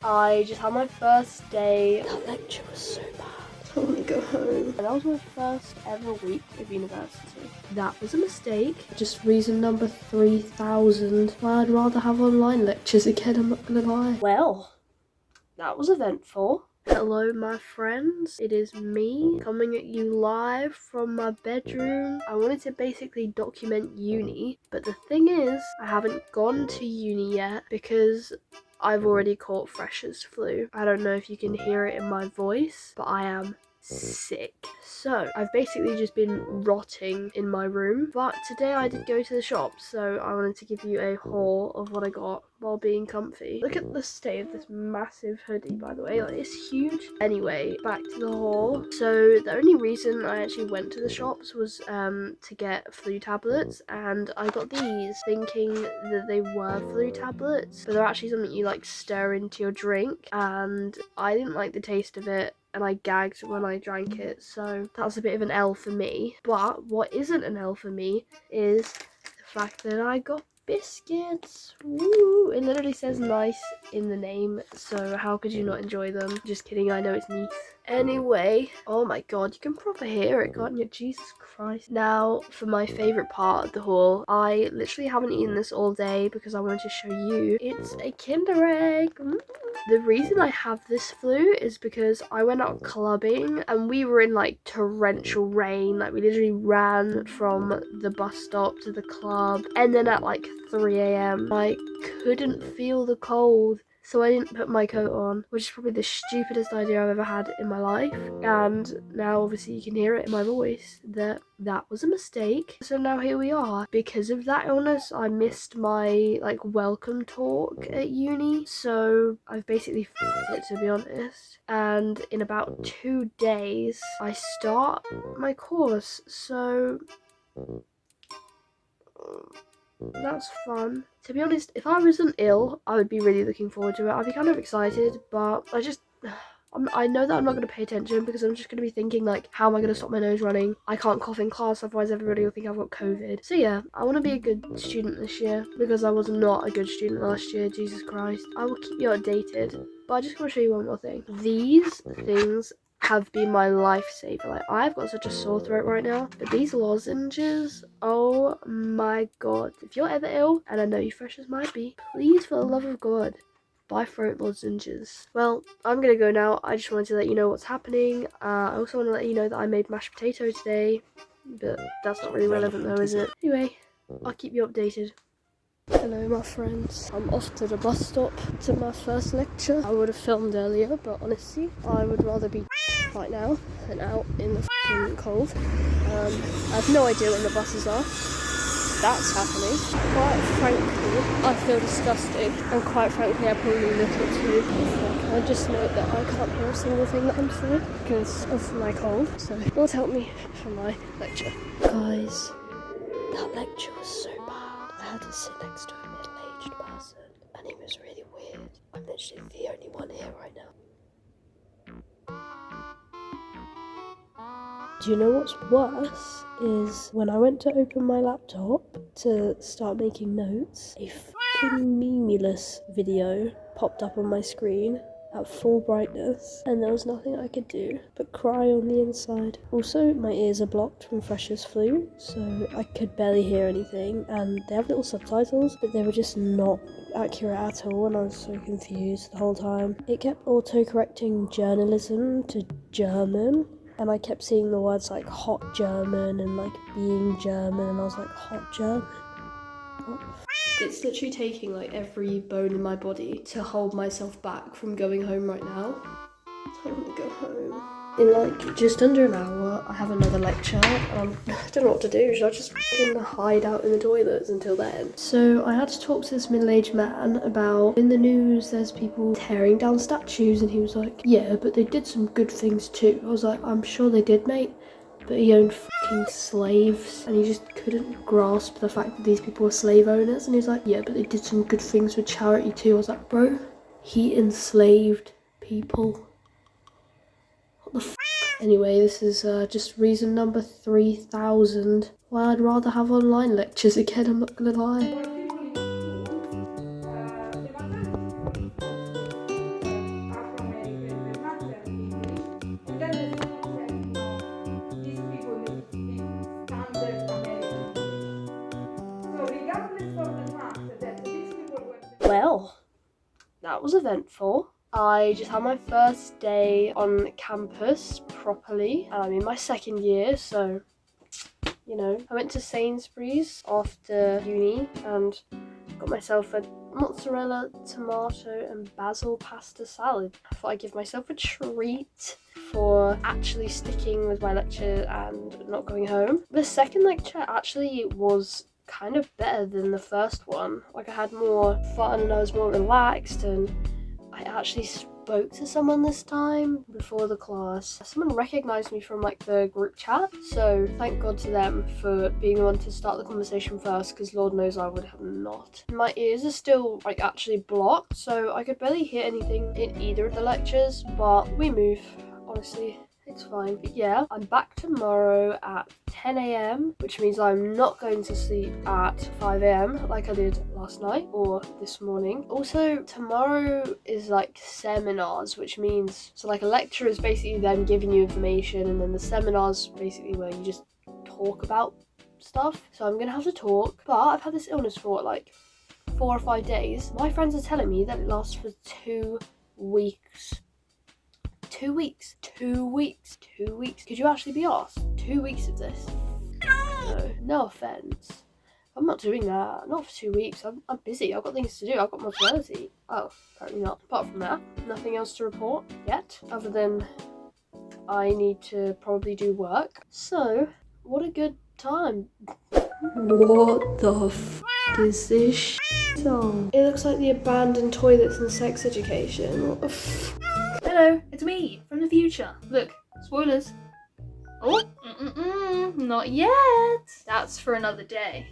I just had my first day. That lecture was so bad. I want to go home. And that was my first ever week of university. That was a mistake. Just reason number 3000 why I'd rather have online lectures again, I'm not gonna lie. Well, that was eventful. Hello my friends, it is me coming at you live from my bedroom. I wanted to basically document uni, but the thing is, I haven't gone to uni yet because I've already caught freshers flu. I don't know if you can hear it in my voice, but I am sick. So I've basically just been rotting in my room, but today I did go to the shop, so I wanted to give you a haul of what I got while being comfy. Look at the state of this massive hoodie, by the way, like it's huge. Anyway, back to the haul. So the only reason I actually went to the shops was to get flu tablets, and I got these thinking that they were flu tablets, but they're actually something you like stir into your drink, and I didn't like the taste of it and I gagged when I drank it, so that's a bit of an L for me. But what isn't an L for me is the fact that I got biscuits. Woo! It literally says nice in the name, so how could you not enjoy them? Just kidding, I know it's nice. Anyway, oh my god, you can proper hear it, can't you? Jesus Christ. Now, for my favourite part of the haul, I literally haven't eaten this all day because I wanted to show you. It's a Kinder Egg. The reason I have this flu is because I went out clubbing and we were in like torrential rain. Like we literally ran from the bus stop to the club, and then at like 3 a.m. I couldn't feel the cold, so I didn't put my coat on, which is probably the stupidest idea I've ever had in my life. And now obviously you can hear it in my voice that was a mistake. So now here we are. Because of that illness, I missed my like welcome talk at uni, so I've basically f***ed it, to be honest. And in about 2 days I start my course, so that's fun. To be honest, if I wasn't ill, I would be really looking forward to it. I'd be kind of excited, but I know that I'm not going to pay attention because I'm just going to be thinking like, how am I going to stop my nose running? I can't cough in class, otherwise everybody will think I've got COVID. So yeah, I want to be a good student this year because I was not a good student last year, Jesus Christ. I will keep you updated, but I just want to show you one more thing. These things have been my lifesaver. Like, I've got such a sore throat right now, but these lozenges, oh my god. If you're ever ill, and I know you freshers might be, please, for the love of god, buy throat lozenges. Well, I'm gonna go now. I just wanted to let you know what's happening. I also want to let you know that I made mashed potato today, but that's not really relevant though, is it? Anyway, I'll keep you updated. Hello my friends, I'm off to the bus stop to my first lecture. I would have filmed earlier, but honestly, I would rather be right now than out in the f***ing cold. I have no idea when the buses are. That's happening. Quite frankly, I feel disgusting, and quite frankly, I probably look it too. I just know that I can't hear a single thing that I'm saying because of my cold, so it will help me for my lecture. Guys, that lecture was so bad. I had to sit next to a middle-aged person, and it was really weird. I'm literally the only one here right now. Do you know what's worse is when I went to open my laptop to start making notes, a fucking memeless video popped up on my screen at full brightness, and there was nothing I could do but cry on the inside. Also, my ears are blocked from freshers flu, so I could barely hear anything, and they have little subtitles, but they were just not accurate at all, and I was so confused the whole time. It kept auto-correcting journalism to German, and I kept seeing the words like hot German and like being German, and I was like, hot German? What the f***? It's literally taking like every bone in my body to hold myself back from going home right now. I want to go home. In like just under an hour, I have another lecture, and I don't know what to do. Should I just fucking hide out in the toilets until then? So I had to talk to this middle-aged man about, in the news there's people tearing down statues, and he was like, yeah, but they did some good things too. I was like, I'm sure they did, mate. But he owned fucking slaves, and he just couldn't grasp the fact that these people were slave owners. And he was like, yeah, but they did some good things with charity too. I was like, bro, he enslaved people. What the f***? Anyway, this is just reason number 3000 why I'd rather have online lectures again, I'm not gonna lie. that was eventful. I just had my first day on campus properly, and I'm in my second year, so you know, I went to Sainsbury's after uni and got myself a mozzarella, tomato and basil pasta salad. I thought I'd give myself a treat for actually sticking with my lecture and not going home. The second lecture actually was kind of better than the first one. Like, I had more fun and I was more relaxed, and I actually spoke to someone this time before the class. Someone recognized me from like the group chat, so thank God to them for being the one to start the conversation first, because Lord knows I would have not. My ears are still like actually blocked, so I could barely hear anything in either of the lectures, but we move, honestly. It's fine. But yeah, I'm back tomorrow at 10 a.m, which means I'm not going to sleep at 5 a.m. like I did last night or this morning. Also, tomorrow is like seminars, which means, so like a lecture is basically them giving you information, and then the seminars basically where you just talk about stuff. So I'm gonna have to talk, but I've had this illness for like 4 or 5 days. My friends are telling me that it lasts for 2 weeks. 2 weeks. 2 weeks. 2 weeks. Could you actually be asked? 2 weeks of this? No offense. I'm not doing that. Not for 2 weeks. I'm busy. I've got things to do. I've got mozzarella to eat. Oh, apparently not. Apart from that, nothing else to report yet, other than I need to probably do work. So, what a good time. What the f is this song? It looks like the abandoned toilets in sex education. What the f? Hello, it's me from the future. Look, spoilers. Oh, not yet. That's for another day.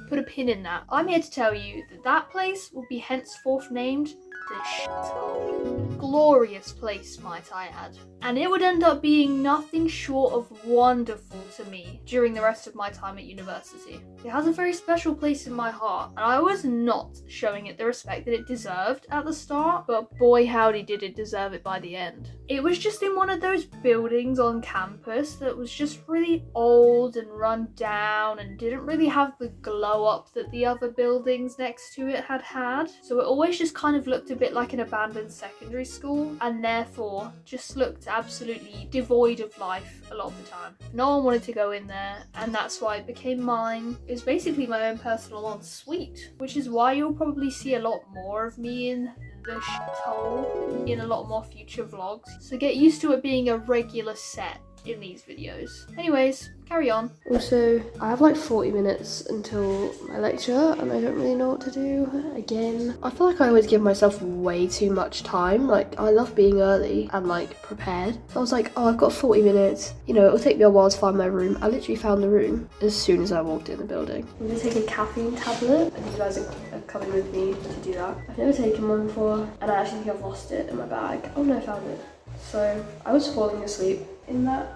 Put a pin in that. I'm here to tell you that that place will be henceforth named the shithole. Glorious place, might I add. And it would end up being nothing short of wonderful to me during the rest of my time at university. It has a very special place in my heart, and I was not showing it the respect that it deserved at the start, but boy howdy did it deserve it by the end. It was just in one of those buildings on campus that was just really old and run down and didn't really have the glow up that the other buildings next to it had. So it always just kind of looked a bit like an abandoned secondary school, and therefore just looked absolutely devoid of life a lot of the time. No one wanted to go in there, and that's why it became mine. It was basically my own personal ensuite, which is why you'll probably see a lot more of me in the shithole in a lot more future vlogs. So get used to it being a regular set in these videos. Anyways, carry on. Also, I have like 40 minutes until my lecture and I don't really know what to do again. I feel like I always give myself way too much time. Like, I love being early and like prepared. So I was like, oh, I've got 40 minutes. You know, it'll take me a while to find my room. I literally found the room as soon as I walked in the building. I'm gonna take a caffeine tablet, and you guys are coming with me to do that. I've never taken one before, and I actually think I've lost it in my bag. Oh no, I found it. So I was falling asleep in that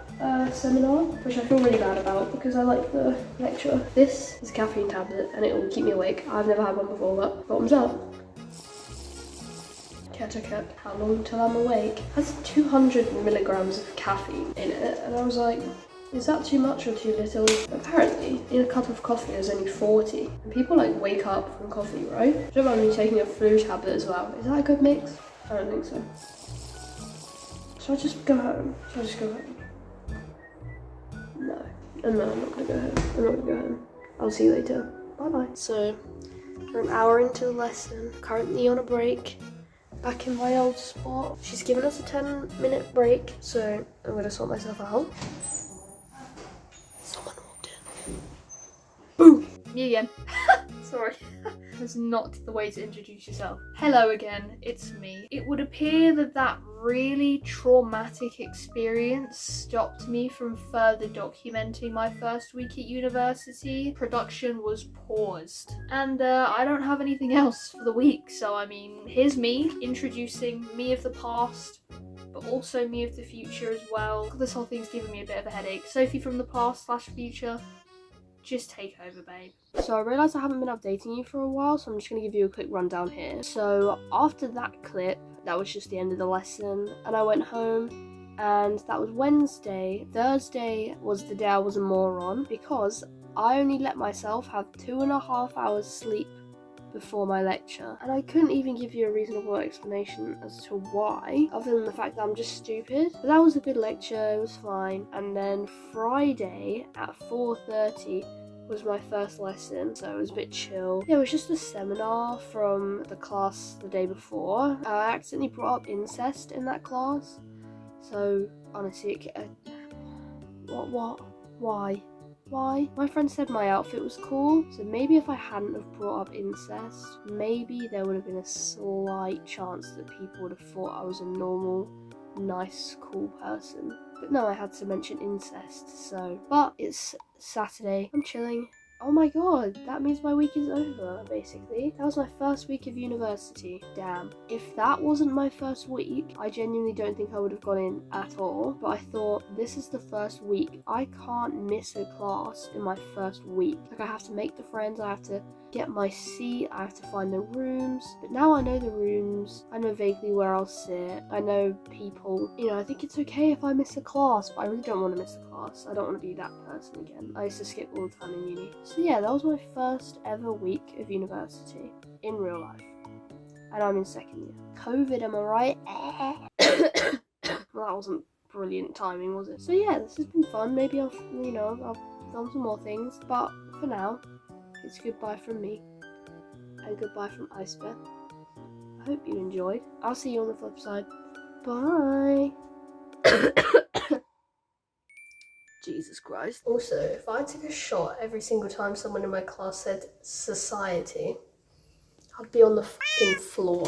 seminar, which I feel really bad about because I like the lecture. This is a caffeine tablet and it will keep me awake. I've never had one before, but bottoms up. Ketchup. How long till I'm awake? It has 200 milligrams of caffeine in it, and I was like, is that too much or too little? Apparently, in a cup of coffee there's only 40. And people like wake up from coffee, right? Don't mind me taking a flu tablet as well. Is that a good mix? I don't think so. Should I just go home? Should I just go home? No, I'm not gonna go home. I'm not gonna go home. I'll see you later. Bye bye. So, we're an hour into the lesson. Currently on a break. Back in my old spot. She's given us a 10-minute break, so I'm gonna sort myself out. Someone walked in. Boom! Me again. Sorry. That's not the way to introduce yourself. Hello again, it's me. It would appear that that really traumatic experience stopped me from further documenting my first week at university. Production was paused. And I don't have anything else for the week, so I mean, here's me introducing me of the past, but also me of the future as well. This whole thing's giving me a bit of a headache. Sophie from the past/future. Just take over, babe. So I realised I haven't been updating you for a while, so I'm just going to give you a quick rundown here. So after that clip, that was just the end of the lesson, and I went home, and that was Wednesday. Thursday was the day I was a moron, because I only let myself have 2.5 hours sleep before my lecture, and I couldn't even give you a reasonable explanation as to why, other than the fact that I'm just stupid. But that was a good lecture, it was fine. And then Friday at 4:30 was my first lesson, so it was a bit chill. Yeah, it was just a seminar from the class the day before. I accidentally brought up incest in that class, so honestly, why? My friend said my outfit was cool, so maybe if I hadn't have brought up incest, maybe there would have been a slight chance that people would have thought I was a normal, nice, cool person. But no, I had to mention incest, so. But it's Saturday, I'm chilling. Oh my god, that means my week is over, basically. That was my first week of university. Damn. If that wasn't my first week, I genuinely don't think I would have gone in at all. But I thought, this is the first week. I can't miss a class in my first week. Like, I have to make the friends, I have to get my seat, I have to find the rooms. But now I know the rooms, I know vaguely where I'll sit, I know people. You know, I think it's okay if I miss a class, but I really don't want to miss a class. I don't want to be that person again. I used to skip all the time in uni. So yeah, that was my first ever week of university in real life. And I'm in second year. COVID, am I right? Well, that wasn't brilliant timing, was it? So yeah, this has been fun. Maybe I'll film some more things. But for now, it's goodbye from me. And goodbye from Icebear. I hope you enjoyed. I'll see you on the flip side. Bye! Jesus Christ. Also, if I took a shot every single time someone in my class said society, I'd be on the f***ing floor.